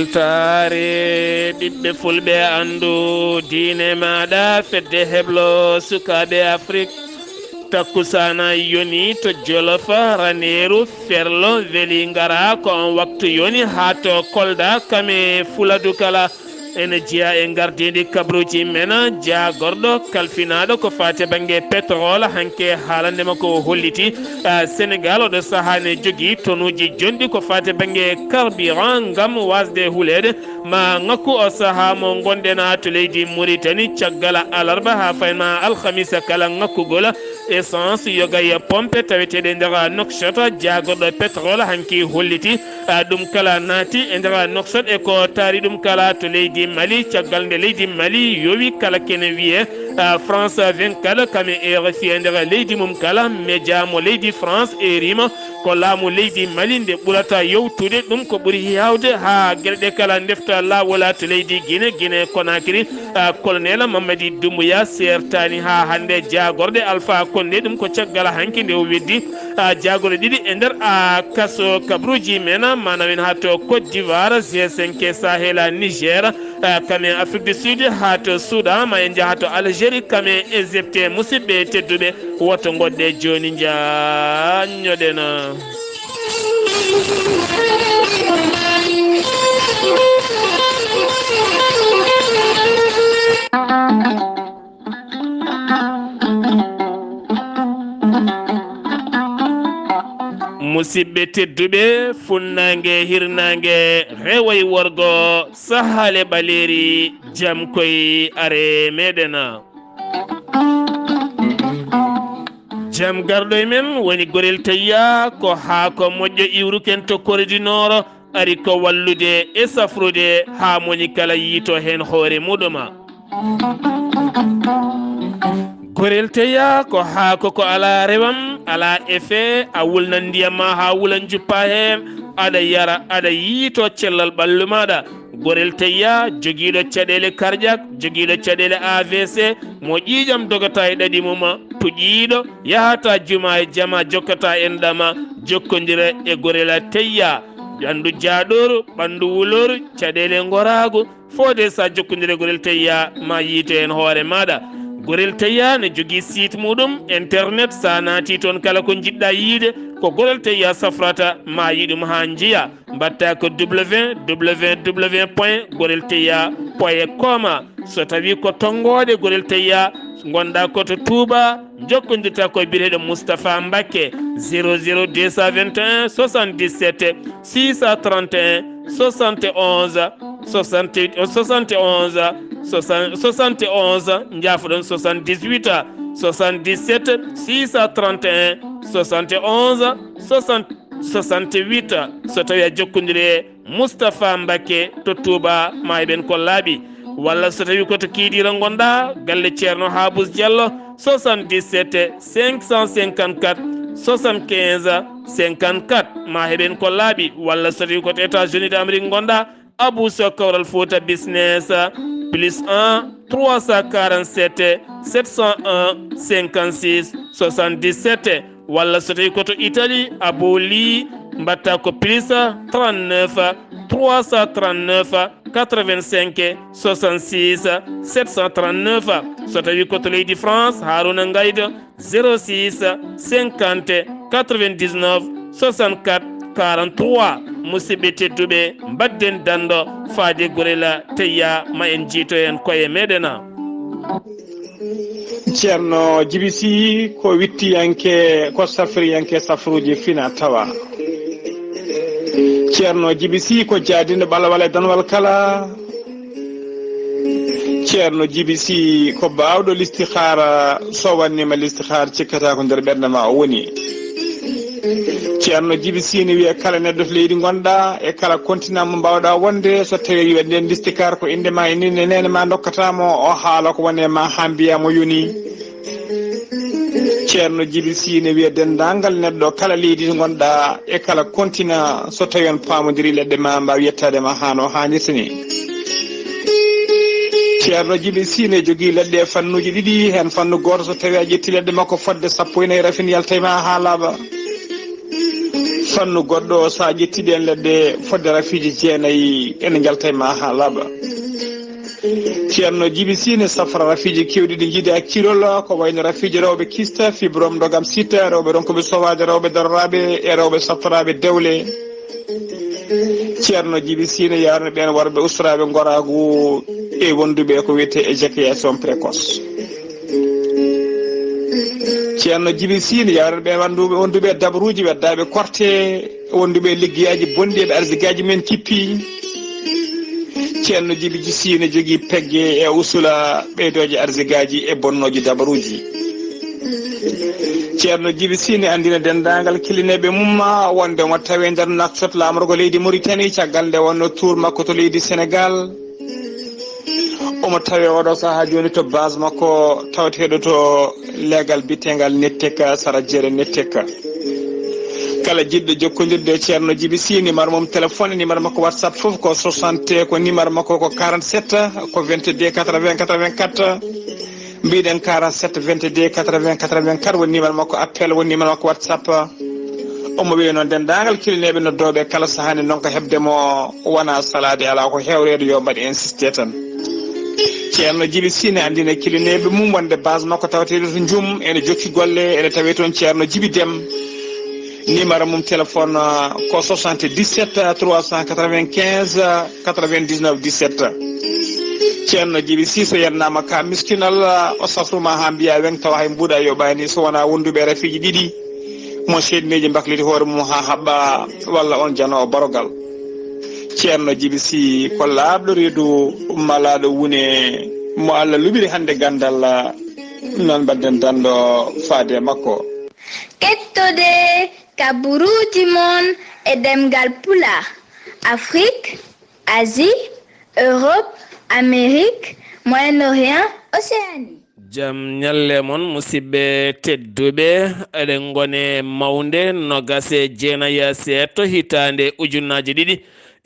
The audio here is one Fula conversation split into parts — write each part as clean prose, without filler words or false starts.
weltaare ɓiɓɓe fulɓe andu diine maɗa fedde heblo sukaɓe afrique takkusana yoni to jolofa raneru ferlo weli ngara ko on waktu yoni ha to kolda kame fuladu kala ene jeeya e gardidi kabaruuji men jagorɗo kalfinaɗo ko fate banggue pétrole hanke haalandema ko holliti sénégal oɗo saaha ne jogui tonuji jonɗi ko fate banggue carburant gam wasde hulede ma ngakku o saaha mo gonɗena to leydi mauritanie caggal alarba ha fayma alhamisa kala ngakkugol essence yogaye pompe taweteɗe nder nokshot jagorɗo pétrole hanki holliti ɗum kala naati e nder nokshot e ko taari ɗum kala to leydi mali caggal nde leydi mali yowi kala kene wiye france 24 kame RFI e nder leydi mum kala média mo leydi france erima ko laamu leydi mali nde ɓurata yewtude ɗum ko ɓuuri yawde ha gueɗe kala defta lawola to leydi guine conakry colonel mamadi doumbouya sertani ha hande jagorɗe alpha konde ɗum ko caggal hanki nde o weddi jagorɗe ɗiɗi e nder kaso kabaruuji men manamen ha to côte d'ivoire G5 sahel niger kame afrique du sud ha to soudan ma en jaa to algérie kame égypte musidɓe tedduɓe woto goɗɗe joni jañoɗena musidɓe tedduɓe funnangue hirnangue rewoy worgo sahale ɓaleri jaam koye are meɗena jaam garɗo e men woni gorel tayya ko haako moƴƴo iwruken to kordi nord ari ko wallude e safrude ha moni kala yiito hen hoore muɗuma gorel teya ko haako ko ala rewam ala effet a wulnan ndiyam ma ha wulan juppa hen aɗa yara aɗa yiito cellal ɓallu maɗa gorel teya joguiɗo caɗele cardiaque joguiɗo caɗele AVC mo ƴiƴam dogata e ɗaɗi muma puƴiɗo yahata juma e jama jokkata en ɗama jokkodira e gorela teya ɓandu jaaɗoru ɓandu wulor caɗele gorago fode sa jokkodira e gorel teya ma yiito hen hoore maɗa gorel teya ne jogui site muɗum internet sa naati toon kala ko jiɗɗa yiide ko gorel teya safrata ma yiɗum ha jiiya mbatta ko www point gorel teya point com so tawi ko tonggode gorel teya gonɗa koto Touba jokkodirta koye biyeteɗo Moustapha Mbacké 00221 77 631 71 71 jaafoɗon 78 77 631 71 68 so tawi a jokkodiri e Moustapha Mbacké to Touba ma eɓen ko laaɓi walla so tawi koto kiidira gonɗa galle ceerno Habous Diallo 77 554 75 54 ma heɓen ko laaɓi walla so tawi koto États-Unis d'Amérique gonɗa Abou Sow Kawral Fouta business plus 1 347 701 56 77 walla so tawi koto Italie Abou Ly mbatta ko plus 39 339 85 66 739 so tawi koto leydi France Harouna Ngaydo 06 50 99 64 43 musidɓe tedduɓe mbadden dando faade gorela teya ma en jiito en koye meɗena ceerno Djiby Sy ko wittiyanke ko safriyanke safruji fina tawa ceerno Djiby Sy ko jaadinde ɓalawal e danwal kala ceerno Djiby Sy ko bawɗo listihara so wannima listihara cikkata ko nder ɓerde ma o woni ceerno Djiby Sy ne wiya kala neɗɗo to leydi gonɗa e kala continent mo mbawɗa wonde so tawi wiya nden listikar ko inde ma e nine nene ma dokkatamo o haala ko woni ma ha mbiyamo yoni ceerno Djiby Sy ne wiya dendagal neɗɗo kala leydi to gonɗa e kala continent so tawi on pamodiri leɗɗe ma mbawi yettadema hano hannirta ni ceerno Djiby Sy ne jogui leɗɗe e fannuji ɗiɗi hen fannu goto so tawi a ƴetti leɗɗe makko fodde sappo e nayyi rafin yaltayma ha laaɓa fannu goɗɗo sa ƴettiɗen leɗɗe fodde rafiji jeenayyi ene jalta ma ha laaɓa ceerno Djiby Sine safra rafiji kewɗi ɗi jiide hakkilol ko wayno rafiji rewɓe kista fibrom dogam sita rewɓe ronkoɓe sowaade rewɓe darraɓe e rewɓe saftoraɓe dewle ceerno Djiby Sine yarno ɓen worɓe ustaraɓe goragu e wonduɓe ko wiyete éjaculation précoce ceerno Djiby Sine yarno ɓen wonduɓe dabaruji weddaɓe korte wonduɓe liggueyaji bonɗi eɓe arsigaji men kippi ceerno Djiby Sine jogui pegge e usula ɓeydoje arsigaji e bonnoji dabaruji ceerno Djiby Sine andina dendagal kilineɓe mum wonde mo tawi nder naksot lamorgo leydi Mauritanie caggal nde wonno tour makko to leydi Sénégal omo tawi oɗo saaha joni to base makko tawateɗo to légal bitegal netteka sara jeere netteka kala jiɗɗo jokkodirde e ceerno Djiby Sine numéro mum téléphone numéro makko whatsapp foof ko 60 ko numéro makko ko 47 ko 22 80 84 mbiɗen 47 22 80 84 woni numéro makko appel woni numéro makko whatsapp omo wiye noon dendagal kilineɓe noddoɓe kala sahani noon ko hebdemo wona salade ala ko hewrede yo mbaɗi insisté tan ceerno Djiby Sine andina kilineɓe mum wonde base makko tawateɗo to Djoum ene jokki golle ene tawi toon ceerno Djiby Déme numéro mum téléphone ko 77 395 99 17 ceerno Djiby so yennama ka miskinal o safruma ha mbiya wen tawa hay mbuuɗa yoɓani so wona wonduɓe rafiji ɗiɗi mo seeɗneji bakliti hoore mum ha haɓɓa walla on janowo barogal ceerno Djiby ko laaɓɗo reedu malaɗo wune mo Allah luɓiri hannde Ganndal noon mbadden danɗo faade makko kettode kabaruuji mon e ɗemngal pulaar Afrique, Asie, Europe, Amérique, Moyen-Orient, Océanie. Jam ñalle mon musidɓe tedduɓe eɗen gone mawnde nogase jeenaya seeɗto hitande ujunnaje ɗiɗi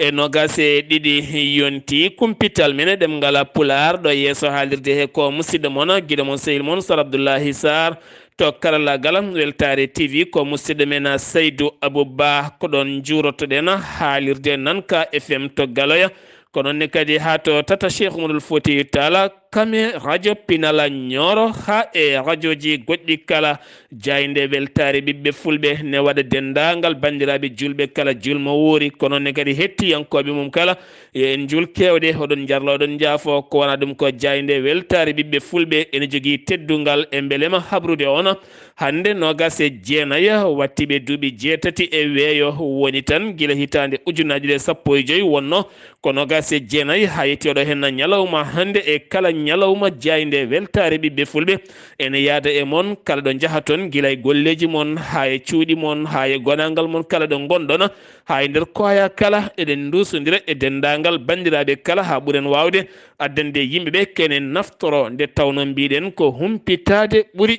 e nogase ɗiɗi yonti kumpital mine ɗemngal pulaar ɗo yeeso haalirde he ko musidɗo moon guiɗo mon sehil moon sar Abdullaahi Saar to karallagal Weltaare TV ko musidɗo men Seydou Abouba ko ɗon juurotoɗen haalirde Nanka FM to Galoya ko noon ne kadi ha to tata Cheikh Oumarul Fouti Tall kame radio pinala ñooro ha e radio ji goɗɗi kala jayde weltare ɓiɓɓe fulɓe ne waɗa dendagal bandiraɓe julɓe kala julmo woori ko noon ne kadi hettiyankoɓe mum kala en jul kewɗe oɗon jarlo oɗon jaafo ko wona ɗum ko jayde weltare ɓiɓɓe fulɓe ene jogui teddungal e beelema habrude on hande nogase jeenaya wattiɓe duuɓi jeetati e weeyo woni tan guila hitande ujunnaje ɗe 15 wonno ko nogase jeenayi ha yettiyoɗo hen ñalawma hande e kala ñalawma jayde weltare ɓiɓɓe fulɓe ene yaada e moon kala ɗo jaaha toon guila e golleji moon ha e cuuɗi moon ha e gonangal moon kala ɗo gonɗon ha e nder koya kala eɗen dusodira e dendagal bandiraɓe kala ha ɓuuren wawde addande yimɓeɓe kene naftoro nde tawno mbiɗen ko humpitade ɓuuri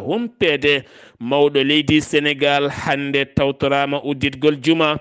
humpede mawɗo leydi Sénégal hande tawtorama udditgol juma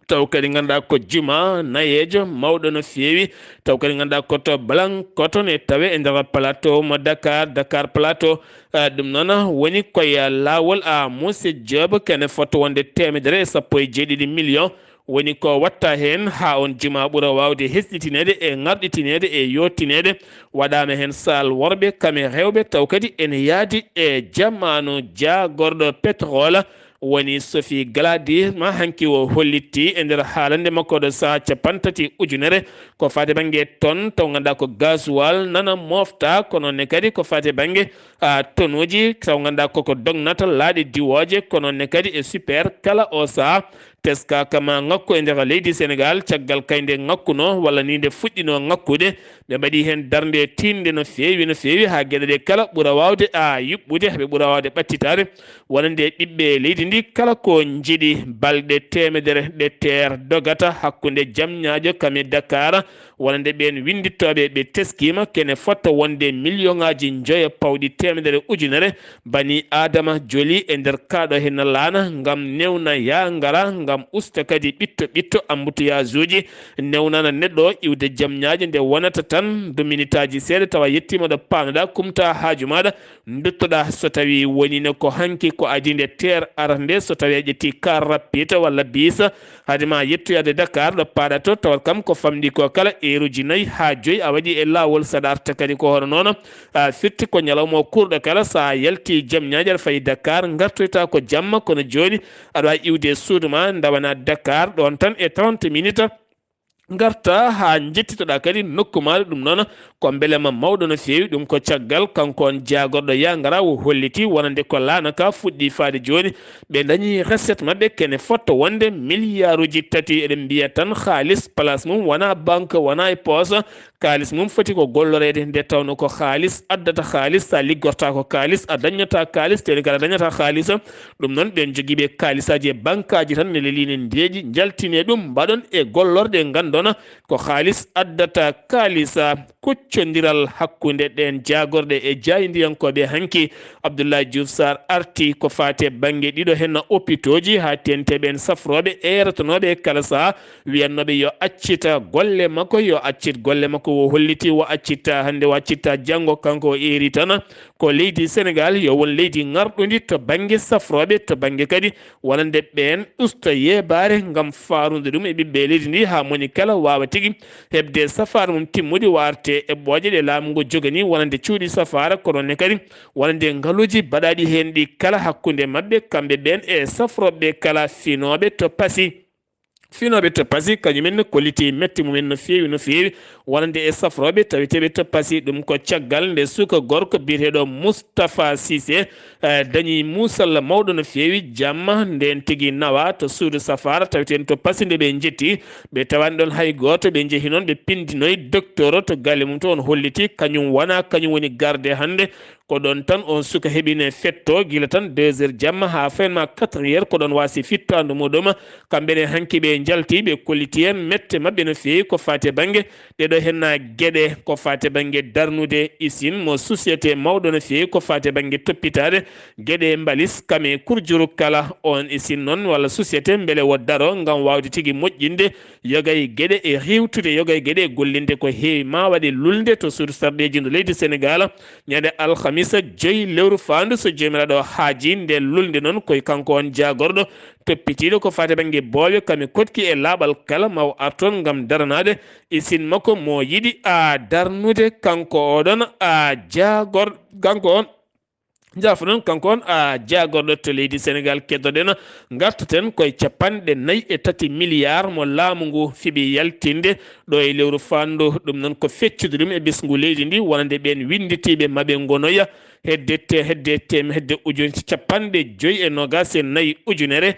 taw kadi ganduɗa ko juma nayejo mawɗo no feewi taw kadi ganduɗa koto Balankoto ne tawe e nder plateau mo Dakar plateau ɗum noon woni koye lawol Mousse Diop kene foto wonde 117 millions woni ko watta hen ha on juma ɓuura wawde hesɗitinede e garɗitinede e yottinede waɗama hen sal worɓe kame rewɓe taw kadi ene yaadi e jamanu jagorɗo pétrole woni Sophie Gladys ma hanki o hollitti e nder haalande makko ɗo saaha 50 ujunere ko fate banggue tonne taw ganduɗa ko gasoil nana mofta kono ne kadi ko fate banggue tonnuji taw ganduɗa koko dognata laaɗe diwoje kono ne kadi e super kala o saaha teska kama ngakku e nder leydi Sénégal caggal kayde ngakkuno walla ni nde fuɗɗino ngakkude ɓe mbaɗi hen darde tinde no feewi ha gueɗe ɗe kala ɓuura wawde yuɓɓude ɓe ɓuura wawde ɓattitade wonande ɓiɓɓe leydi ndi kala ko jiiɗi balɗe temedere ɗe terre dogata hakkude jamñajo kame Dakar wonande ɓen windittoɓe ɓe teskima kene fotta wonde million ngaji joya pawɗi temedere ujunere bani adama joli e nder kaɗo henna laana ngam newna ya ngara ngam usta kadi ɓitto embouteillage uji newnana neɗɗo iwde jamñaji nde wonata tan do minitaji seeɗa tawa yettima ɗo panuɗa kumta haaju maɗa duttoɗa so tawi wonino ko hanki ko adinde terre arande so tawi a ƴetti car rapide walla bisa haadema yettoyade Dakar ɗo paɗa to tawat kam ko famɗi ko kala heure nayyi ha joyyi a waɗi e lawol saɗa arta kadi ko hono noon firti ko ñalawma o kurɗo kala sa yalti jamñaji aɗa fayi Dakar gartoyta ko jamma kono joni aɗa wawi iwde suudu ma dawana Dakar ɗon tan e 30 minutes garta ha jettitoɗa kadi nokku maɗa ɗum noon ko beelema mawɗo no fewi ɗum ko caggal kanko on jagorɗo ya ngara o holliti wonande ko laana ka fuɗɗi faade joni ɓe dañi recette mabɓe kene fotta wonde milliard uji 3 eɗen mbiya tan halis place mum wona banque wona e poche kalis mum foti ko gollorede nde tawno ko halis addata halis sa liggorta ko kalis a dañata kalis teni kada dañata halis ɗum noon ɓen joguiɓe kalisaji e banque aji tan ne leline ndeji jaltine ɗum mbaɗon e gollorde gandona ko halis addata kalisa kuccodiral hakkude ɗen jagorɗe e jaydiyankoɓe hanki Abdullaahi Saar arti ko fate banggue ɗiɗo henna hôpitaux ji ha tenteɓen safroɓe eratonoɓe kala saha wiyannoɓe yo accita golle makko yo accit golle makko wo holliti wo accitta hande wo accitta janggo kanko o eri tan ko leydi Sénégal yo won leydi garɗudi to banggue safroɓe to banggue kadi wonande ɓen usta yebare gam farude ɗum e ɓiɓɓe leydi ndi ha moni kala wawa tigui hebde safara mum timmude warte e ɓoje ɗe laamu ngu jogani wonande cuuɗi safara kononne kadi wonande ngaluji baɗaɗi hen ɗi kala hakkude mabɓe kamɓe ɓen e safroɓe kala finoɓe to paasi finoɓe to paasi kañumen kolliti metti mumen no fewi wonande e safroɓe taweteɓe to paasi ɗum ko caggal nde suka gorko biyeteɗo Moustapha Cissé dañi musalla mawɗo no fewi jamma nden tigui nawa to suudu safara taweten to paasi nde ɓe jetti ɓe tawani ɗon hay goto ɓe jeehi noon ɓe pindinoyi docteur to galle mum to on holliti kañum woni garde hande ko ɗon tan on suka heɓine fetto guila tan 2 heures jamma ha fayenma 4 heures ko ɗon wasi fittandu muɗum kamɓene hanki ɓe jalti ɓe kolliti hen mette mabɓe no fewi ko fate banggue ɗeɗo henna gueɗe ko fate banggue darnude usine mo société mawɗo no fewi ko fate banggue toppitade gueɗe mbalis kame kurjuru kala on usine noon walla société beele wo daro gam wawde tigui moƴƴinde yogay gueɗe e hewtude yogay gueɗe e gollinde ko heewi ma waɗe lulde to suudu sarɗeji ndo leydi Sénégal ñande alhamisa 5 lewru fandu so jomiraɗo haaji nde lulde noon koye kanko on jagorɗo toppitiɗo ko fate banggue booɓe kami kotki e laaɓal kala maw arton gam daranade usine makko mo yiɗi a darnude kanko oɗon a jagor kanko on jaafa noon kanko on a jagorɗo to leydi Sénégal keddoɗen gartaten koye 43 milliards mo laamu ngu fiiɓi yaltinde ɗo e lewru fandu ɗum noon ko feccude ɗum e ɓesgu leydi ndi wonande ɓen winditiɓe maɓe gonoya hedde ujune 54 ujunere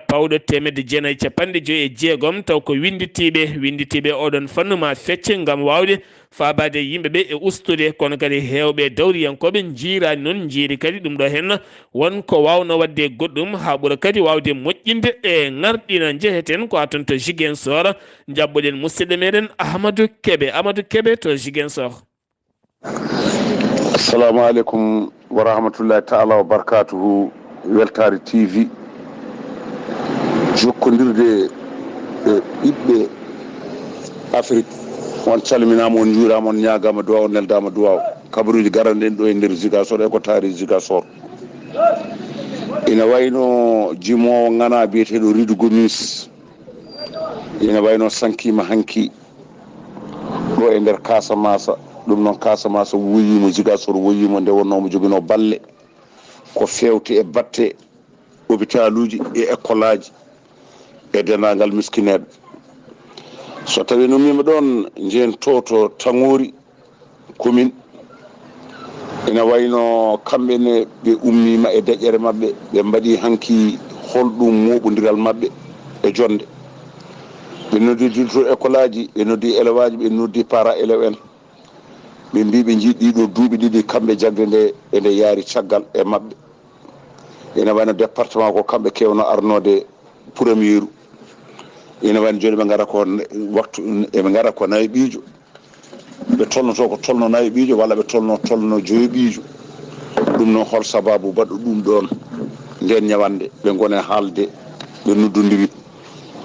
pawɗo 956 taw ko winditiɓe oɗon fannu ma fecce gam wawde faabade yimɓeɓe e ustude kono kadi hewɓe dawriyankoɓe jiirani noon jiiri kadi ɗum ɗo hen wonko wawno wadde goɗɗum ha ɓuura kadi wawde moƴƴinde e garɗina jeeheten ko aton to Ziguinchor jabɓoɗen musidɗo meɗen Amadou Kébé to Ziguinchor. Assalamu alaikum wa rahmatullahi ta'ala wa barakatuhu. Weltaare TV jokkodirde ɓiɓɓe Afrique on calminama on juurama on ñagama duwaw on neldama duwaw kabaruuji garanɗen ɗo e nder Ziguinchor e ko taari Ziguinchor ina wayno jimowo ngana biyeteɗo Ridu Gomis ina wayno sankima hanki ɗo e nder Casamance ɗum noon Casamance woyimo Ziguinchor woyimo nde wonnomo jogino balle ko fewte e batte hôpital uji e école aji e dendagal miskineɓe so tawi no mima ɗon jeen to Tangori commune ina wayno kamɓene ɓe ummima e deƴƴere mabɓe ɓe mbaɗi hanki holɗum moɓodiral mabɓe e jonde ɓe noddi directeur école aji ɓe noddi élève aji ɓe noddi para élève en ɓe mbi ɓe jiiɗiɗo duuɓi ɗiɗi kamɓe jagde nde ene yaari caggal e mabɓe ene wayno département ko kamɓe kewno arnode premiére ina wani joni ɓe gara ko waktu eɓe gara ko nayi ɓiijo ɓe tolnoto ko tolno nayi ɓiijo walla ɓe tolno joyi ɓiijo ɗum noon hol sababu baɗɗo ɗum ɗon nden ñawande ɓe gone haalde ɓe noddodiri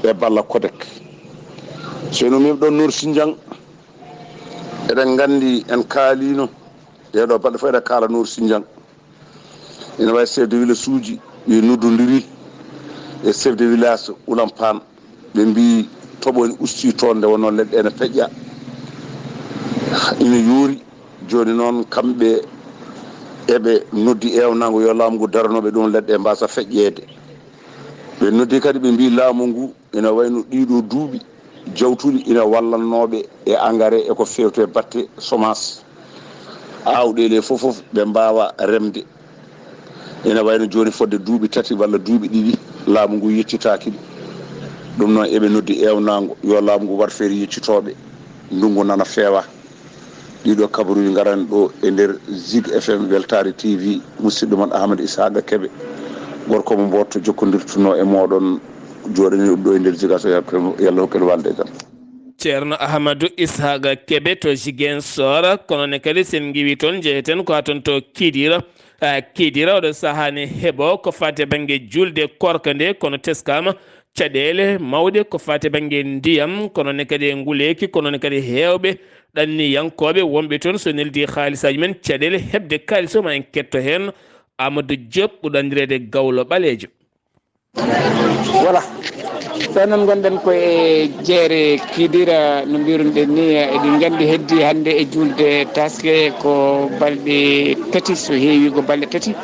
ɓe balla kodek so no min ɗon Nour Sindiang eɗen gandi en kaalino ɗeɗo balɗe fof eɗen kaala Nour Sindiang ina wawi chef de village uji ɓe noddodiri e chef de village Ulampan ɓe mbi toɓo en usti toon nde wonno leɗɗe ene peƴƴa ina yoori joni noon kamɓe eɓe noddi ewnago yo laamu ngu daranoɓe ɗum leɗɗe mbasa feƴƴede ɓe noddi kadi ɓe mbi laamu ngu ina wayno ɗiɗo duuɓi jawtuɗi ina wallannoɓe e engrais eko fewto e batte semence awɗele fof ɓe mbawa remde ina wayno joni fodde duuɓi tati walla duuɓi ɗiɗi laamu ngu yeccitaki ɗum noon eɓe noddi ewnago yo laamu ngu war feere yeccitoɓe ndungu nana feewa ɗiɗo kabaruji garani ɗo e nder Zig FM Weltaare TV musidɗo mon Ahmadou Ishaqa Keɓe gorko mo mbotto jokkodirtuno e moɗon joɗani ɗum ɗo e nder Ziga so yallah hokken walde jam. ceerno Ahmadou Ishaqa Keɓe to Ziguinchor kono ne kadi sen giwi toon jeeyeten ko ha toon to Kidira oɗo sahani heeɓo ko fate banggue julde korka nde kono teskama caɗele mawɗe ko fate banggue ndiyam kono ne kadi nguleki kono ne kadi hewɓe ɗanni yankoɓe wonɓe toon so neldi haalisaji men caɗele hebde kalis o ma en ketto hen Amadou Diop ɓuuri andirede gawlo ɓalejo. voilà so noon gonɗen koye jeere Kidira no mbiruɗen ni eɗen gandi heddi hannde e julde taske ko balɗe tati so heewi ko balɗe tati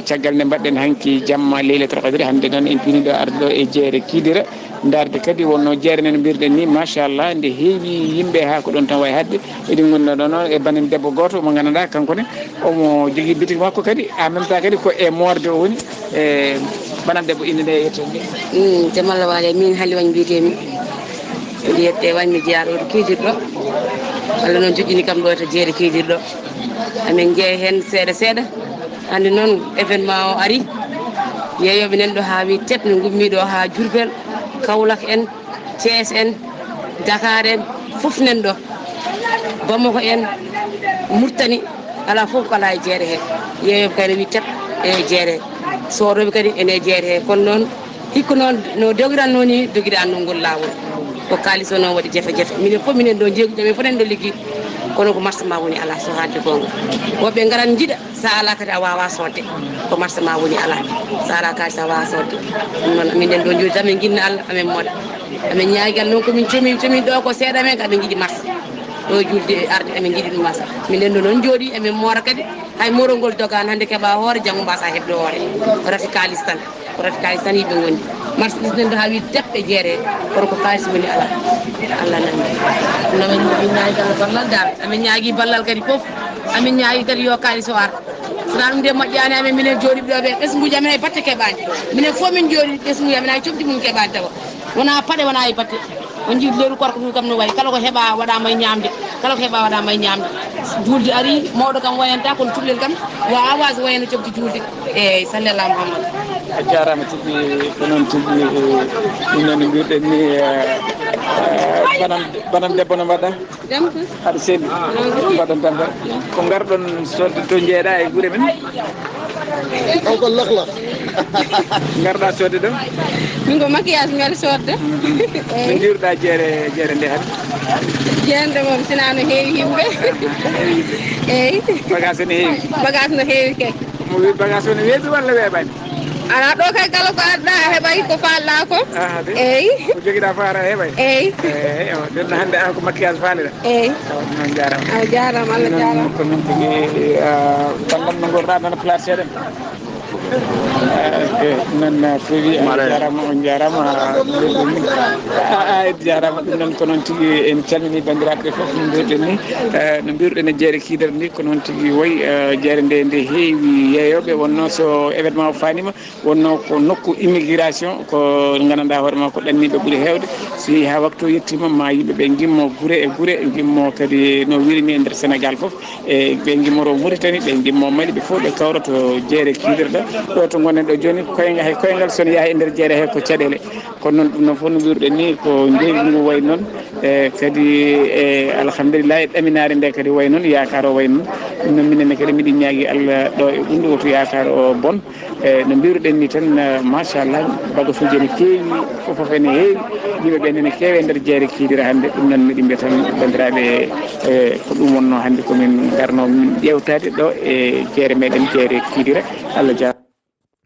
caggal nde mbaɗɗen hanki jamma leylatul qadri hannde noon en piniɗo arde ɗo e jeere Kidira darde kadi wonno jeere nde no mbiruɗen ni machallah nde heewi yimɓe ha ko ɗon tan wawi hadde eɗen gonno ɗo noon e banen debbo goto mo ganduɗa kankone omo jogui boutique makko kadi en même temps kadi ko e morde o woni e banam debbo inde nde yettode jamalla waale min haali wañ mbiyetemi mbiɗa yette wañ mi jeeya ɗo to Kidirɗo Allah noon joƴƴini kam ɗo to jeere Kidirɗo amin jeeya hen seeɗa seeɗa hande noon événement o ari yeeyoɓe nan ɗo ha wi tet no gummiɗo ha Diourbel Kaolack en Thiés en Dakar en foof nan ɗo Bamako en Mauritanie ala foof ala e jeere he yeeyoɓe kadi wi tet e jeere soroɓe kadi ene jeere he kono noon hikka noon no dogiranno ni doguide annongol lawol ko kalis o noon waɗi jafe jafe minen fof minen ɗo jeeguɗo men fof en ɗo ligguey kono ko marché ma woni ala so haalde gonga woɓɓe garan jiiɗa sa ala kadi a wawa sodde ko marché ma woni ala sa ala kalis a wawa sodde ɗum noon minen ɗo jooɗi tan min guinna Allah amin moɗa amin ñaagal noon komin comi ɗo ko seeɗa men amin jiiɗi marché ɗo julde arde amin jiiɗi ɗum marché minen ɗo noon jooɗi amin moora kadi hay morol ngol dogani hannde keeɓa hoore janggo mbasa hebde hoore ko rafi kalis tan yimɓe goni marchandise nen ɗo ha wi deɓɓe jeere kono ko kalis woni ala Allah nandi nomin ñaagi Allah ballal dal amin ñaagui ballal kadi foof amin ñaagui kadi yo kalis o ar sona ɗum nde moƴƴani amen minen jooɗiɓe ɗo ɓe ɓesguji amen ay batte keeɓani minen fof min jooɗi ɓesguji amen ay cofdi mum keeɓani tawa wona paɗe wona e batte on jii leeru korko ɗum kam no wayi kala ko heeɓa waɗama e ñamde julde ari mawɗo kam wayanta kono cuɓlel kam wawa so wayno cofdi julde eyyi sallallah Mouhamadou a jarama tigui ko noon tigui ɗum noon mbirɗen ni banam debbo no mbaɗɗa aɗa selli mbaɗon tan ko garɗon sodde to jeeɗa e guure men o ko lakla garɗa sodde ɗo min ko maquillage mbiɗa sodde no jiruɗa jeere nde hande jeerde moom sina no heewi yimɓe eyyi bagage no heewi kay mo wi bagage o ne weeɓi walla weeɓani ala ɗo kay kala ko adda a heeɓay ko falɗa ko eyyi ko joguiɗa fo ara heeɓay eyyi ɗum hannde an ko maquillage faaliɗa eyyi noon jarama a jarama Allah jarama ko noon tigui ballam no gorɗa nana place seeɗen noon feewi on jarama jarama ɗum noon ko noon tigui en calmini bandiraɓe foof no mbiruɗen ni no mbiruɗen e jeere Kidira ni ko noon tigui woyi jeere nde heewi yeeyoɓe wonno so événement o fanima wonno ko nokku immigration ko gandanɗa hoorema ko ɗanniɓe ɓuuri hewde so yeehi ha waktu o yettima ma yimɓeɓe guimmo guure e guure guimmo kadi no wirini e nder Sénégal foof e ɓe guimmoro Mauritanie ɓe guimmo Mali ɓe foof ɓe kawra to jeere Kidira ɗo to gonen ɗo joni koyngal son yaha e nder jeere he ko caɗele kono noon ɗum noon fof no mbiruɗen ni ko jeyɗi ngu wayi noon kadi alhamdulillah ɗaminare nde kadi wayi noon yakar o wayi noon ɗum noon minenne kadi miɗi ñaagui Allah ɗo e ɓundu woto yakar o bon no mbiruɗen ni tan machallah bagasuji ene keewi foof ene heewi yimɓeɓe nene keewi e nder jeere kiidira hannde ɗum noon miɗi mbiya tan bandiraɓe ko ɗum wonno hannde komin darno min ƴewtade ɗo e jeere meɗen jeere kiidira Allah jarama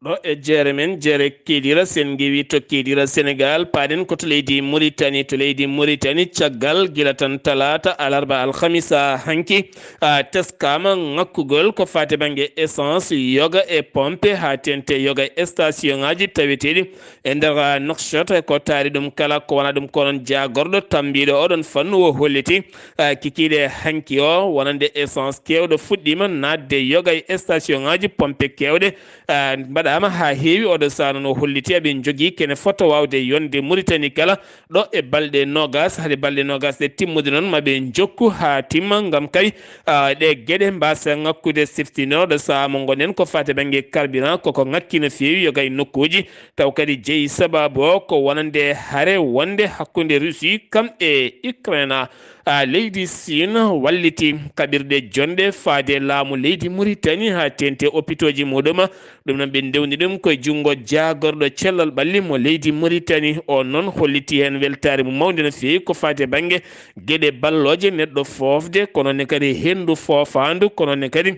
ɗo e jeere men jeere kiidira sen giwi to kiidira Sénégal paɗen koto leydi Mauritanie caggal gila tan talata alarba alhamisa hanki teskama ŋakkugol ko fate banggue essence yoga e pompe ha tente yoga e station ngaji taweteɗi e nder nokshot ko taari ɗum kala ko wona ɗum konon jagorɗo tambiɗo oɗon fannu o holliti kikiɗe hanki o wonande essence kewɗo fuɗɗima nadde yoga e station ngaji pompe kewɗe mbaɗama ha heewi oɗo sano no holliti eɓe jogui kene foto wawde yonde Mauritanie kala ɗo e balɗe nogas haade balɗe nogas ɗe timmude noon maɓe jokku ha timma gam kay ɗe gueɗe mbasa ngakkude siftinoɗo saaha mo gonen ko fate banggue carburant koko ngakki no fewi yoga e nokkuji taw kadi jeeyi sababu o ko wonande haare wonde hakkude Russie kam e Ukraine leydi Sine walliti kaɓirɗe jonde faade laamu leydi Mauritanie ha tente hôpitaux ji muɗum ɗum noon ɓe ndewni ɗum koye junggo jagorɗo Cellal ɓalli mo leydi Mauritanie o noon holliti hen weltare mo mawde no fewi ko fate banggue gueɗe balloje neɗɗo fofde kono ne kadi hendu fofandu kono ne kadi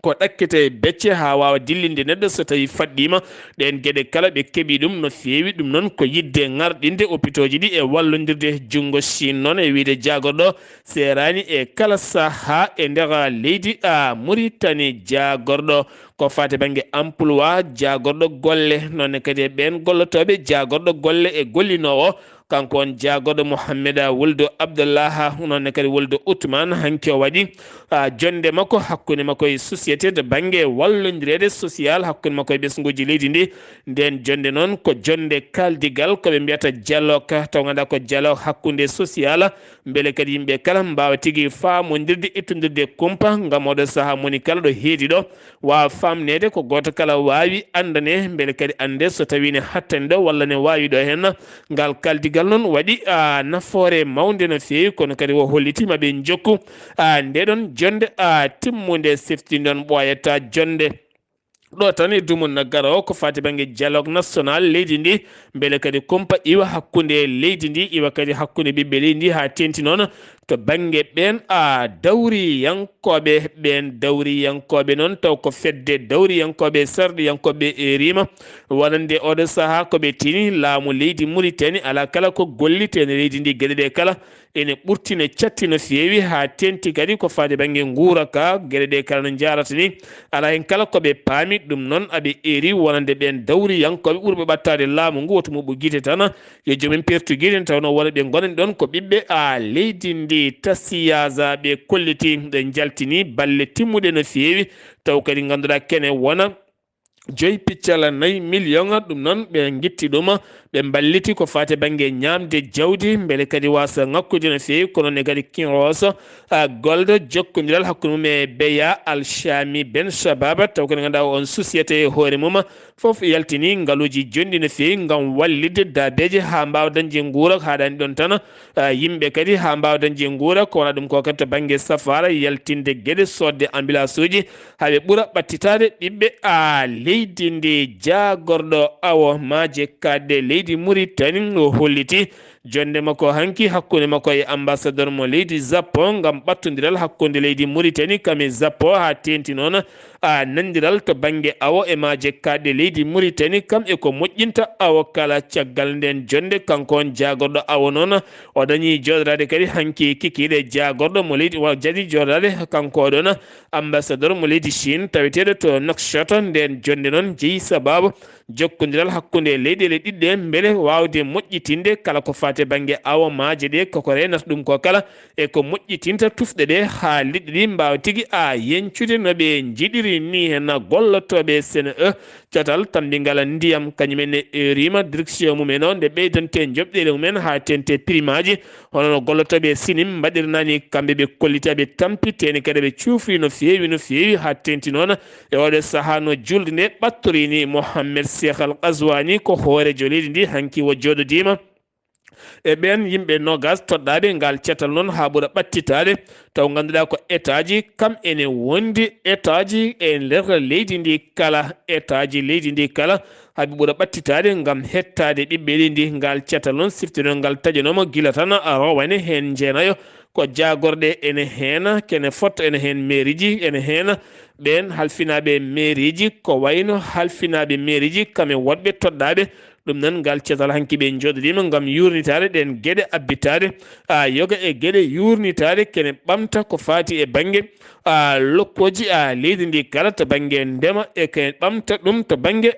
ko ɗakkete becce ha wawa dillinde neɗɗo so tawi faɗɗima ɗen gueɗe kala ɓe keeɓi ɗum no fewi ɗum noon ko yidde garɗinde hôpitaux ji ɗi e wallodirde junggo Chine noon e wiide jagorɗo serani e kala saaha e nder leydi Mauritanie jagorɗo ko fate banggue emploi jagorɗo golle nonne kadi e ɓen gollotoɓe jagorɗo golle e gollinowo kanko on jagorɗo Mouhammad wuldo Abdullahi nonne kadi wuldo Ousmane hanki o waɗi jonde makko hakkude makko e société de banggue wallodirede social hakkude makko e ɓesguji leydi ndi nden jonde noon ko jonde kaldigal koɓe mbiyata dialogue taw ganduɗa ko dialogue hakkude social beele kadi yimɓe kala mbawa tigui famodirde ittodirde kumpa gam oɗo saaha moni kala ɗo heedi ɗo wawa famnede ko goto kala wawi andane beele kadi ande so tawi ne hattani ɗo walla ne wawi ɗo hen ngal kaldigal noon waɗi nafoore mawde no fewi kono kadi o hollitima ɓe jokku ndeɗon jonde timmude siftindon ɓoyata jonde ɗo tan e dumum no gara o ko fati banggue dialogue national leydi ndi beele kadi kumpa iwa hakkude leydi ndi iwa kadi hakkude ɓiɓɓe leydi ndi ha tenti noon to banggue ɓen dawriyankoɓe noon taw ko fedde dawriyankoɓe sarɗiyankoɓe e rima wonande oɗo saaha koɓe tini laamu leydi Mauritanie ala kala ko gollitene leydi ndi gueɗe ɗe kala ene ɓurtine catti no fewi ha tenti kadi ko fade banggue guuraka gueɗe ɗe kala no jarata ni ala hen kala koɓe paami ɗum noon aɓe eri wonande ɓen dawriyankoɓe ɓurɓe ɓattade laamu ngu woto muɓu guite tan yo joomin pertu guiɗen tawno wona ɓe gonen ɗon ko ɓiɓɓe leydi ndi tasiyaza ɓe kolliti ɓe jaltini balle timmuɗe no fewi taw kadi ganduɗa kene wona 5,4 million ɗum noon ɓe guitti ɗum ɓe balliti ko fate banggue ñamde jawdi beele kadi wasa ngakkude no fewi kono ne kadi kiros golde jokkodiral hakkude mum e beya alchami ben shababa taw kadi ganduɗa on société hoore mum foof yaltini ngaaluji jonɗi no fewi gam wallide dabeje ha mbawa dañde guura haɗani ɗon tan yimɓe kadi ha mbawa dañde guura ko wona ɗum ko kadi to banggue safara yaltinde gueɗe sodde ambulance uji haɓe ɓuura ɓattitade ɓiɓɓe leydi ndi jagorɗo awo maje kadde leydi Mauritanie o holliti jonde makko hanki hakkude makko e ambassadeur mo leydi Japon gam ɓattodiral hakkude leydi Mauritanie kam e Japon ha tenti noon nandiral to banggue awo e maje kadde leydi Mauritanie kam e ko moƴƴinta awo kala caggal nden jonde kanko on jagorɗo awo noon o dañi joɗorade kadi hanki kikiɗe jagorɗo mo leydi jadi joɗorade kanko ɗon ambassadeur mo leydi Chine taweteɗo to Nouakchott nden jonde noon jeeyi sababu jokkodiral hakkude leyɗele ɗiɗɗe beele wawde moƴƴitinde kala ko fate banggue awa maaje ɗe koko renata ɗum ko kala e ko moƴƴitinta tufɗe ɗe ha liɗɗi ɗi mbawa tigui a yencude no ɓe jiɗiri ni hen gollotoɓe sene catal tambingal ndiyam kañumenne rima direction mumen o nde ɓeydante joɓɗele mumen ha tente primaji hono no gollotoɓe sinim mbaɗirnani kamɓe ɓe kollitaɓe tampiteni kadi ɓe cuufri no fewi ha tenti noon e oɗo saaha no julde nde ɓattorini Mohammed Cheikh Al Qazwani ko hoorejo leydi ndi hanki wo joɗodima e ɓen yimɓe nogas toɗɗaɓe ngal cetal noon ha ɓuura ɓattitade taw ganduɗa ko état ji kam ene wondi état ji e nder leydi ndi kala état ji leydi ndi kala haaɓe ɓuura ɓattitade gam hettade ɓiɓɓe ɗi ndi ngal cetal noon siftino ngal taƴanoma guila tan rowane hen jeenayo ko jagorɗe ene hen kene fotto ene hen mairie ji ene hen ɓen halfinaɓe mairie ji ko wayno halfinaɓe mairie ji kame wodɓe toɗɗaɓe ɗum noon ngal cetal hanki ɓe joɗodima gam yurnitade ɗen gueɗe abbitade yoga e gueɗe yurnitade kene ɓamta ko fati e banggue lokkoji leydi ndi kala to banggue ndema e kene ɓamta ɗum to banggue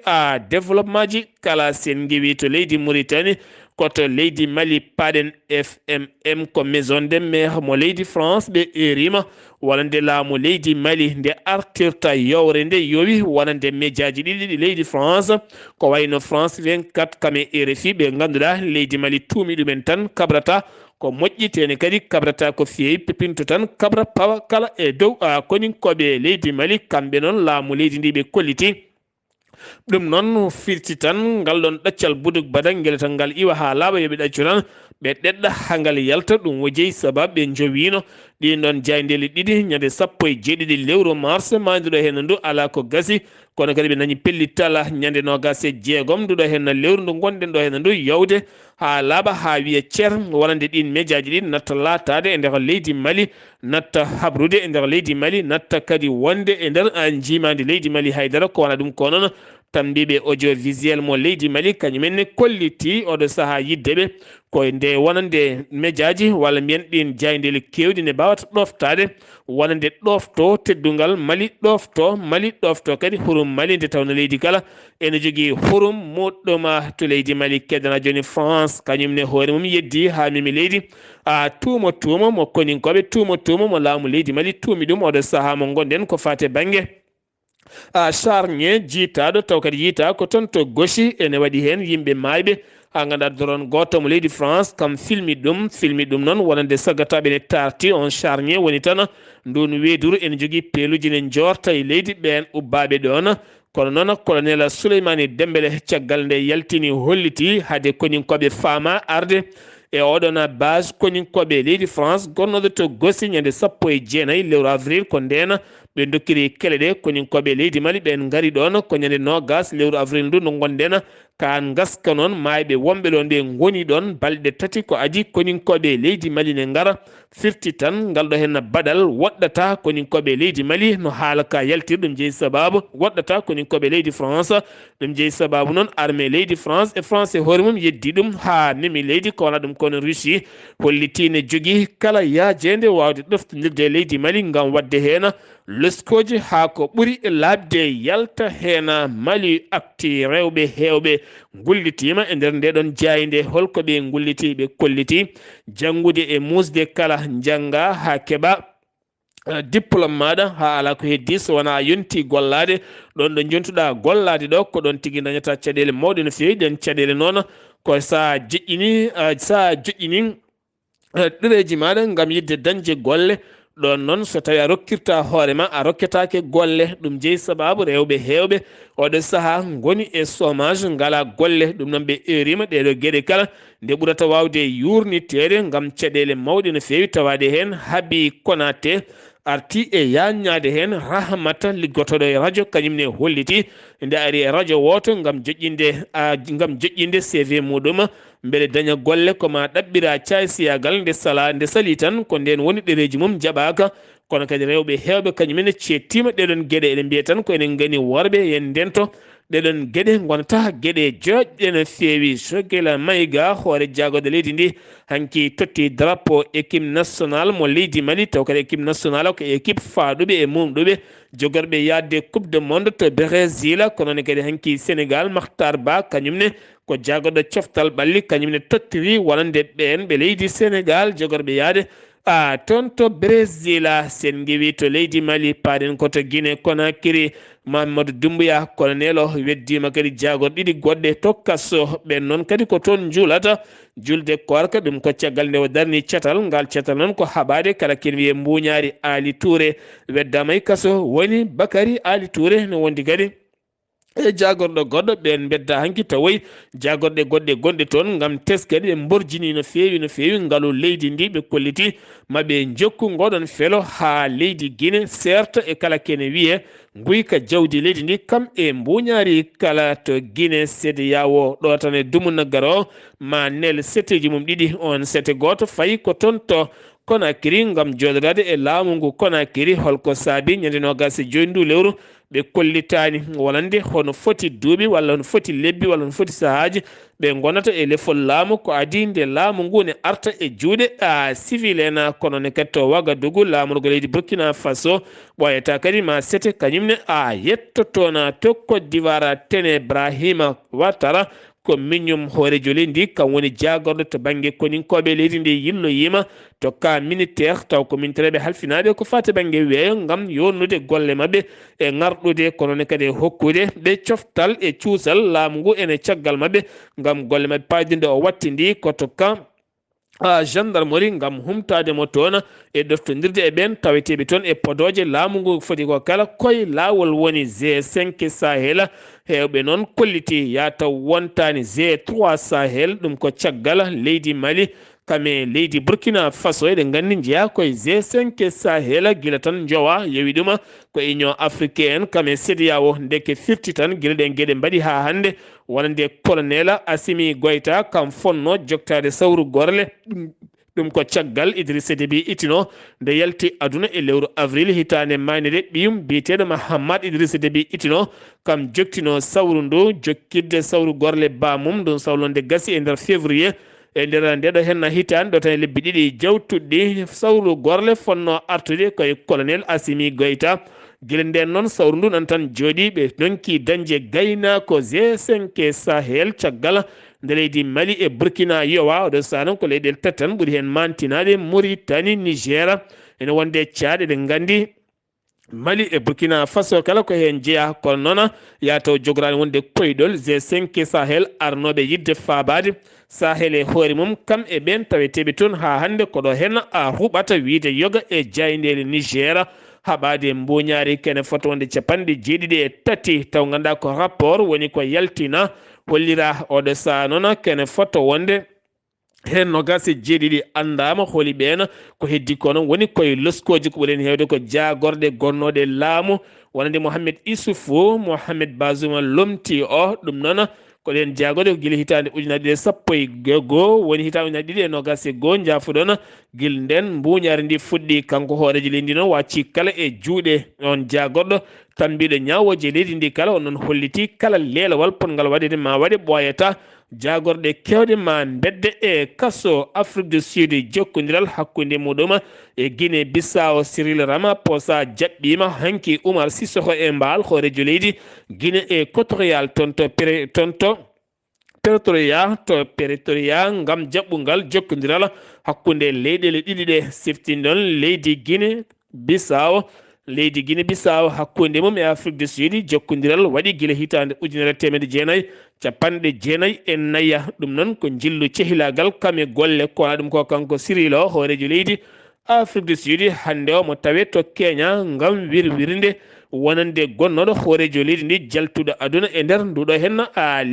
développement ji kala sen guewi to leydi Mauritanie koto leydi Mali paɗen FMM ko maison de maire mo leydi France ɓe erima walla nde laamu leydi Mali nde artirta yowre nde yowi wona nde médiaji ɗiɗi ɗi leydi France ko wayno France 24 kame RFI ɓe ganduɗa leydi Mali tuumi ɗumen tan kabrata ko moƴƴitene kadi kabrata ko feewi pepinto tan kabra pawa kala e dow koninkoɓe leydi Mali kamɓe noon laamu leydi ndi ɓe kolliti ɗum noon firti tan ngal ɗon ɗaccal buduk badan guel tan ngal iwa ha laaɓa yoɓe ɗaccu tan ɓe ɗeɗɗa ha ngal yalta ɗum wojeyi sababu ɓe jowino ɗin ɗon jayndeli ɗiɗi ñande 17 lewru mars manduɗo hen ndu ala ko gasi kono kadi ɓe dañi pellital ñande 26 nduɗo hen lewru ndu gonɗen ɗo hen ndu yawde ha laaɓa ha wiya ceer wonande ɗin médiaji ɗi natta latade e nder leydi Mali natta habrude e nder leydi Mali natta kadi wonde e nder jimadi leydi Mali haydara ko wona ɗum ko noon tan mbiɓe audiovisuel mo leydi Mali kañumenne kolliti oɗo saaha yiddeɓe koye nde wonande médiaji walla mbiyen ɗin jaydeli kewɗi ne mbawata ɗoftade wonande ɗofto teddungal Mali ɗofto kadi hurum Mali nde tawno leydi kala ene jogui hurum muɗɗuma to leydi Mali keddana joni France kañumne hoore mum yeddi ha mimi leydi tuuma mo koninkoɓe tuuma mo laamu leydi Mali tuumi ɗum oɗo saaha mo gonɗen ko fate banggue charñe jiitaɗo taw kadi yiita ko toon to gosi ene waɗi hen yimɓe mayɓe ha ganduɗa doron goto mo leydi France kam filmi ɗum noon wonande saggataɓe ne tarti on charñe woni tan ndun weeduru ene jogui peeluji ne jorta e leydi ɓen ubbaɓe ɗon kono noon colonel Souleymani Dembélé caggal nde yaltini holliti haade koninkoɓe faama arde e oɗon base koninkoɓe leydi France gonnoɗo to gosi ñande 19 lewru avril ko nden ɓe dokkiri kele ɗe koninkoɓe leydi Mali ɓen gaari ɗon ko ñande 20 lewru avril ndu no gonɗen kan gaska noon mayɓe wonɓe ɗon ɓe goni ɗon balɗe tati ko adi koninkoɓe leydi Mali ne ngara firti tan ngal ɗo hen baɗal woɗɗata koninkoɓe leydi Mali no haala ka yaltiri ɗum jeeyi sababu woɗɗata koninkoɓe leydi France ɗum jeeyi sababu noon armée leydi France e France e hoore mum yeddi ɗum ha memi leydi ko wona ɗum kono Russie holliti ne jogui kala yaajede wawde ɗoftodirde leydi Mali ngam wadde hen leskoji ha ko ɓuuri labde yalta hen Mali akti rewɓe hewɓe gullitima e nder ndeɗon jayde holko ɓe gulliti ɓe kolliti janggude e musde kala jangga ha keɓa diplôme maɗa ha ala ko heddi so wona yonti gollade ɗon ɗo jontuɗa gollade ɗo ko ɗon tigui dañata caɗele mawɗe no fewi ɗen caɗele noon ko sa joƴƴini ɗereji maɗa gam yidde dañde golle ɗon noon so tawi a rokkirta hoorema a rokketake golle ɗum jeeyi sababu rewɓe hewɓe oɗo saaha goni e chômage ngala golle ɗum noon ɓe erima ɗeɗo gueɗe kala nde ɓurata wawde yurnitede gam caɗele mawɗe no fewi tawade hen haabi konate arti e yanñade hen rahmata liggotoɗo e radio kañumne holliti nde ari e radio woto gam joƴƴinde CV muɗum beele daña golle koma ɗaɓɓira caysiyagal nde sali tan ko nden woni ɗereji mum jaɓaka kono kadi rewɓe hewɓe kañumenne cettima ɗeɗon gueɗe eɗen mbiya tan ko enen gani worɓe yen ndento ɗeɗon gueɗe gonata gueɗe joƴƴe no feewi so gila mayga hoore jagode leydi ndi hanki totti drapeau équipe national mo leydi Mali taw kadi équipe national ko équipe faaɗuɓe e mumɗuɓe jogorɓe yadde coupe de monde to Brésil kono kadi hanki Sénégal Makhtar Ba kañumne ko jagoɗo coftal ɓalli kañumne tottiri wonande ɓen ɓe leydi Sénégal jogorɓe yaade toon to Brésil sen gewi to leydi Mali paɗen koto Guinée Conakry Mamadou Doumbouya colonel o weddima kadi jagor ɗiɗi goɗɗe to kasso ɓen noon kadi ko toon juulata julde korka ɗum ko caggal nde o darni cetal ngal cetal noon ko haɓade kala ken wiye mbuñaari Ali Touré weddama e kasso woni Bakary Ali Touré no wondi kadi e jagorɗo goɗɗo ɓen bedda hanki tawoy jagorɗe goɗɗe gonɗe toon gam teskade ɓe borjini no fewi ngaalu leydi ndi ɓe kolliti maɓe jokku ngoɗon felo ha leydi Guinée certes e kala kene wiye guyka jawdi leydi ndi kam e mbuñaari kala to Guinée sede yawo ɗo tan e dumuna garo ma nel seteji mum ɗiɗi on sete goto fayi ko toon to Conakry gam joɗorade e laamu ngu Conakry holko saabi ñande nogas e joyi ndu lewru ɓe kollitani wonande hono foti duuɓi walla hono foti lebbi walla hono foti sahaji ɓe gonata e lefol laamu ko adi nde laamu ngu ne arta e juuɗe civil en kono ne ketto Wagadugu laamugo leydi Burkina Faso ɓoyata kadi ma sete kañumne yettotona to Côte d'Ivoire Tene Ibrahima Ouattara ko miñum hoorejo leydi ndi kam woni jagorɗo to banggue koninkoɓe leydi ndi yilloyima to ka militaire taw ko minitereɓe halfinaɓe ko fati banggue weeyo gam yonnude golle mabɓe e ngarɗude kono ne kadi hokkude ɓe coftal e cuusal laamu ngu ene caggal mabɓe gam golle mabɓe paydinde o wattidi koto kam gendarmerie gam humtade mo toon e ɗoftodirde e ɓen taweteɓe toon e podoje laamu ngu foti ko kala koye laawol woni G5 Sahel hewɓe noon kolliti ya taw wontani G3 Sahel ɗum ko caggal leydi Mali kame leydi Burkina Faso eɗen gandi jeeya koye G5 Sahel guila tan jowa yewi ɗuma ko union africaine kame CEDEAO ndeke firti tan guila ɗen gueɗe mbaɗi ha hande wonande colonel Assimi Goïta kam fonno joktade sawru gorle ɗum ko caggal Idrissa Déby itino nde yalti aduna e lewru avril hitande maynede ɓiyum biteɗo Mahamad Idrissa Déby itino kam joktino sawru ndu jokkidde sawru gorle bamum ɗum sawru nde gasi e nder février e nder ndeɗo henna hitande ɗo tan lebbi ɗiɗi jawtuɗɗi sawru gorle fonno artude koye colonel Assimi Goïta guila nden noon sawru ndu nan tan jooɗi ɓe donki dañde gaynako G5 Sahel caggal nde leydi Mali e Burkina yowa oɗo sanon ko leyɗel tati tan ɓuuri hen mantinade Mauritanie Niger ene wonde Tchad eɗen gandi Mali e Burkina Faso kala ko hen jeeya kono noon ya taw jogorani wonde koyɗol G5 Sahel arnoɓe yidde faabade Sahel e hoore mum kam e ɓen taweteɓe toon ha hande koɗo hen huɓata wiide yoga e jaynede Niger haɓade mbuñaari kene foto wonde capanɗe jeeɗiɗi e tati taw ganduɗa ko rapport woni ko yaltina hollira oɗo saha noon kene foto wonde hen nogas e jeeɗiɗi andama hooli ɓen ko heddi kono woni koye loskoji ko ɓuuren hewde ko jagorɗe gonnoɗe laamu wonande Mohamed Issoufou Mohamed Bazoum lomti o ɗum noon ko ɗen jagode ko guila hitande ujunnaje ɗiɗi sappo e goho woni hitande ujunnaje ɗiɗi e nogas e goho jafuɗon guila nden mbuñaari ndi fuɗɗi kanko hoorejo leydi noon wacci kala e juuɗe on jagorɗo tambiɗo ñawoje leydi ndi kala on noon holliti kala leelawal potgal waɗede ma waɗe ɓoyata jagorɗe kewɗe ma bedde e kasso Afrique du Sud jokkodiral hakkude muɗum e Guinée Bissau Cyril Ramaphosa jaɓɓima hanki Oumar Sissoko e mbal hoorejo leydi Guinée Équatorial tonto Pretoria ngam jaɓɓugal jokkodiral hakkude leyɗele ɗiɗi ɗe siftindon leydi Guinée Bissau hakkude mum e Afrique du Sud jokkodiral waɗi guila hitande ujunere temedde jeenayyi capanɗe jeenayyi e nayya ɗum noon ko jillu cehilagal kame golle kona ɗum ko kanko Cyril o hoorejo leydi Afrique du Sud hande o mo tawe to Kenya ngam wirwirde wonande gonnoɗo hoorejo leydi ndi jaltuɗo aduna e nder nduɗo hen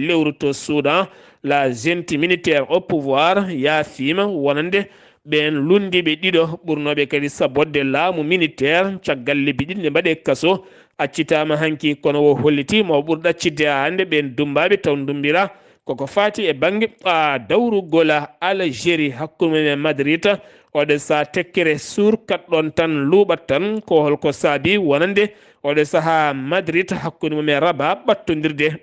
lewru to Soudan la junte militaire au pouvoir yaafima wonande ɓen lundiɓe ɗiɗo ɓurnoɓe kadi sabodde laamu militaire caggal lebbi ɗiɗi nde mbaɗe kaso accitama hanki kono o holliti mo ɓurɗo accidde hande ɓen dumbaɓe taw dumbira koko fati e bangue dawrugola Algérie hakkude Madrid ode sa tekkere surkat tan luuɓat tan ko holko saabi wonande ode saha Madrid hakkude mum e Rabat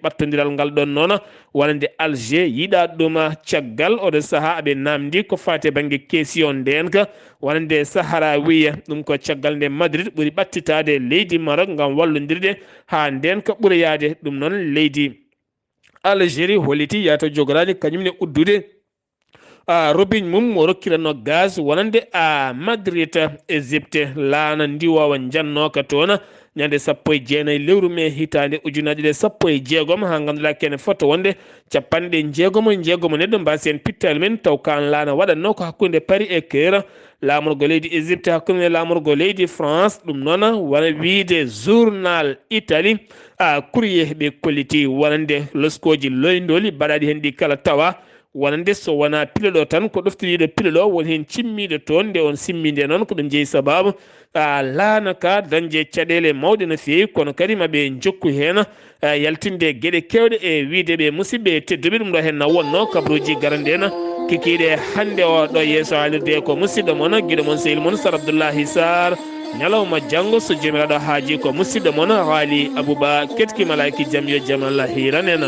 ɓattodiral ngal ɗon noon wonande Alger yiɗa ɗum caggal ode saha aɓe namdi ko fati banggue question ndenka wonande Sahrawiya ɗum ko caggal nde Madrid ɓuuri ɓattitade leydi Maroc gam wallodirde ha ndenka ɓuurayade ɗum noon leydi Algérie holliti yata jogorani kañumne uddude robin mum mo rokkirano gaz wonande Madrid Égypte laana ndiwawa jannoka toon ñande 19 lewru me hitande ujunaje ɗe 16 ha ganduɗa kene foto wonde 60 neɗɗo mbasi en pittali men taw kan laana waɗanno ko hakkude Paris e Caire lamorgo leydi Égypte hakkude lamorgo leydi France ɗum noon wona wiide journal Italie courrier ɓe kolliti wonande loskoji loyndoli mbaɗaɗi hen ɗi kala tawa wonande so wona pileɗo tan ko ɗoftiriɗo pileɗo woni hen cimmiɗo toon nde on simmide noon ko ɗum jeeyi sababu laana ka dañde caɗele mawɗe no fewi kono kadi maɓe jokku hen yaltinde gueɗe kewɗe e wiide ɓe musidɓe tedduɓe ɗum ɗo hen na wonno kabaruuji garanɗe kikiɗe hannde o ɗo yeeso haalirde ko musidɗo moon guiɗo moon sehil moon Sar Abdullaahi Saar ñalawma janggo so jomiraɗo haaji ko musidɗo moon haali Abouba ketki malaki jaam yo jaam Allah hiran en